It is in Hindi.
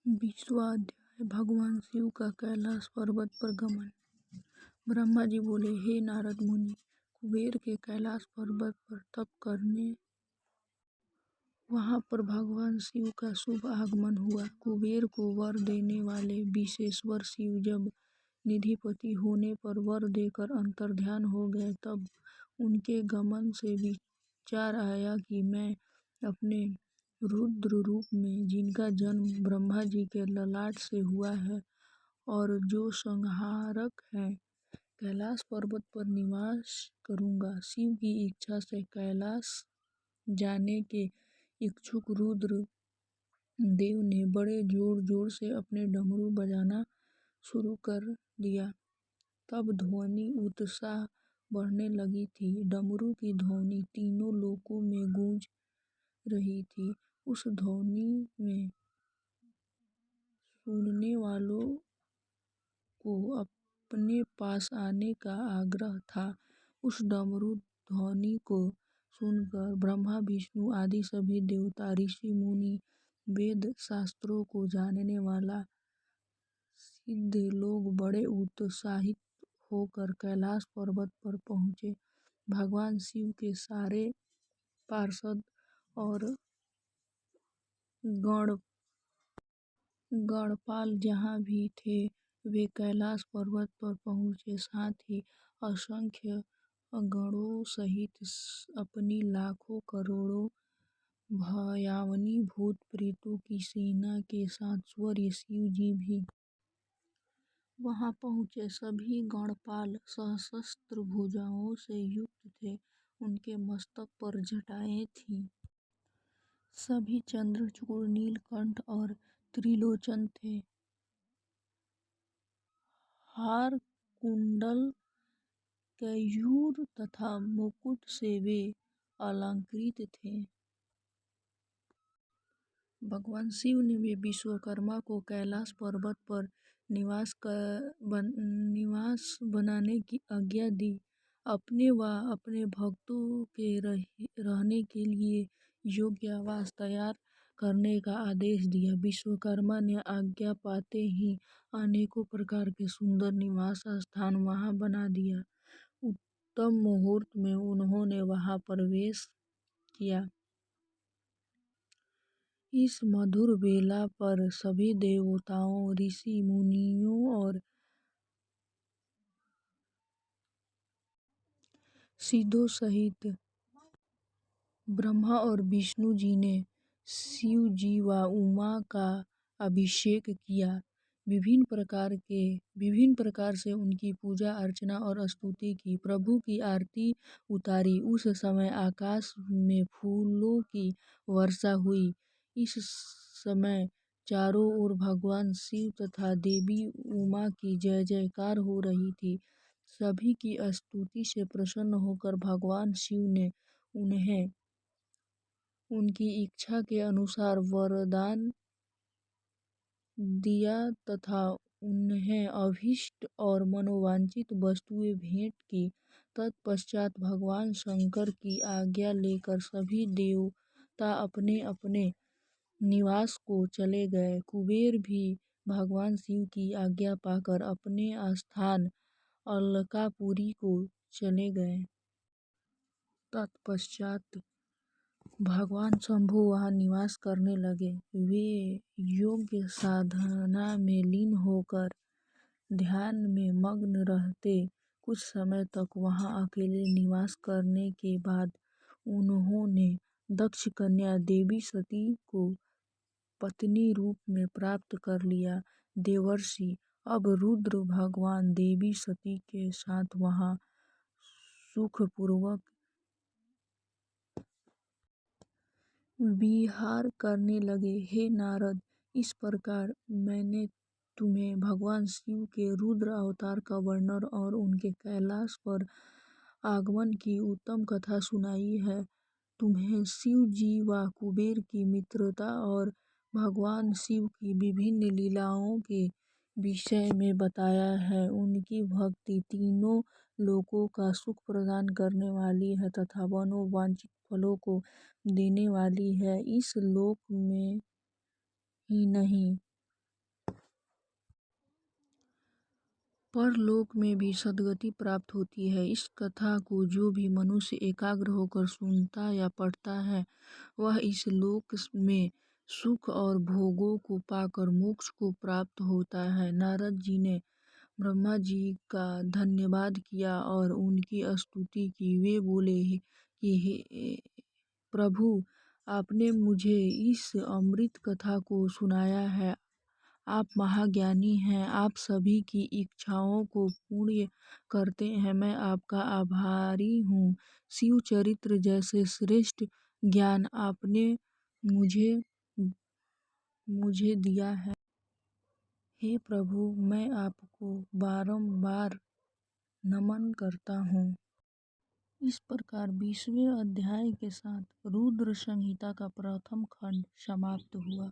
विश्वाध्याय भगवान शिव का कैलाश पर्वत पर गमन। ब्रह्मा जी बोले, हे नारद मुनि, कुबेर के कैलाश पर्वत पर तप करने वहां पर भगवान शिव का शुभ आगमन हुआ। कुबेर को वर देने वाले विश्वेश्वर शिव जब निधिपति होने पर वर देकर अंतर्ध्यान हो गए, तब उनके गमन से विचार आया कि मैं अपने रुद्र रूप में, जिनका जन्म ब्रह्मा जी के ललाट से हुआ है और जो संहारक है, कैलाश पर्वत पर निवास करूंगा। शिव की इच्छा से कैलाश जाने के इच्छुक रुद्र देव ने बड़े जोर जोर से अपने डमरू बजाना शुरू कर दिया। तब ध्वनि उत्साह बढ़ने लगी थी। डमरू की ध्वनि तीनों लोकों में गूंज रही थी। उस ध्वनि में सुनने वालों को अपने पास आने का आग्रह था। उस डमरू ध्वनि को सुनकर ब्रह्मा, विष्णु आदि सभी देवता, ऋषि मुनि, वेद शास्त्रों को जानने वाला सिद्ध लोग बड़े उत्साहित होकर कैलाश पर्वत पर पहुंचे। भगवान शिव के सारे पार्षद और गणपाल जहाँ भी थे, वे कैलाश पर्वत पर पहुंचे। साथ ही असंख्य गणों सहित अपनी लाखों करोड़ों भयावनी भूत प्रेतों की सेना के साथ स्वर्ग शिव जी भी वहां पहुंचे। सभी गणपाल सहस्त्र भुजाओं से युक्त थे। उनके मस्तक पर जटाएं थीं। सभी चंद्रचूड़, नीलकंठ और त्रिलोचन थे। हार, कुंडल, केयूर तथा मुकुट से वे अलंकृत थे। भगवान शिव ने वे विश्वकर्मा को कैलाश पर्वत पर निवास बनाने की आज्ञा दी। अपने व अपने भक्तों के रहने के लिए योग्य आवास तैयार करने का आदेश दिया। विश्वकर्मा ने आज्ञा पाते ही अनेकों प्रकार के सुंदर निवास स्थान वहां बना दिया। उत्तम मुहूर्त में उन्होंने वहां प्रवेश किया। इस मधुर बेला पर सभी देवताओं, ऋषि मुनियों और सिद्धों सहित ब्रह्मा और विष्णु जी ने शिव जी व उमा का अभिषेक किया। विभिन्न प्रकार से उनकी पूजा अर्चना और स्तुति की। प्रभु की आरती उतारी। उस समय आकाश में फूलों की वर्षा हुई। इस समय चारों ओर भगवान शिव तथा देवी उमा की जय जयकार हो रही थी। सभी की स्तुति से प्रसन्न होकर भगवान शिव ने उन्हें उनकी इच्छा के अनुसार वरदान दिया तथा उन्हें अभीष्ट और मनोवांछित वस्तुएं भेंट की। तत्पश्चात भगवान शंकर की आज्ञा लेकर सभी देवता अपने अपने निवास को चले गए। कुबेर भी भगवान शिव की आज्ञा पाकर अपने स्थान अलकापुरी को चले गए। तत्पश्चात भगवान शंभु वहां निवास करने लगे। वे योग्य साधना में लीन होकर ध्यान में मग्न रहते। कुछ समय तक वहां अकेले निवास करने के बाद उन्होंने दक्ष कन्या देवी सती को पत्नी रूप में प्राप्त कर लिया। देवर्षि अब रुद्र भगवान देवी सती के साथ वहां सुखपूर्वक विहार करने लगे। हे नारद, इस प्रकार मैंने तुम्हें भगवान शिव के रुद्र अवतार का वर्णन और उनके कैलाश पर आगमन की उत्तम कथा सुनाई है। तुम्हें शिव जी व कुबेर की मित्रता और भगवान शिव की विभिन्न लीलाओं के विषय में बताया है। उनकी भक्ति तीनों लोकों का सुख प्रदान करने वाली है तथा मनोवांछित फलों को देने वाली है। इस लोक में ही नहीं, परलोक में भी सद्गति प्राप्त होती है। इस कथा को जो भी मनुष्य एकाग्र होकर सुनता या पढ़ता है, वह इस लोक में सुख और भोगों को पाकर मोक्ष को प्राप्त होता है। नारद जी ने ब्रह्मा जी का धन्यवाद किया और उनकी स्तुति की। वे बोले कि हे प्रभु, आपने मुझे इस अमृत कथा को सुनाया है। आप महाज्ञानी हैं, आप सभी की इच्छाओं को पूर्ण करते हैं। मैं आपका आभारी हूँ। शिव चरित्र जैसे श्रेष्ठ ज्ञान आपने मुझे मुझे दिया है। हे प्रभु, मैं आपको बारंबार नमन करता हूँ। इस प्रकार 20वें अध्याय के साथ रुद्र संहिता का प्रथम खंड समाप्त हुआ।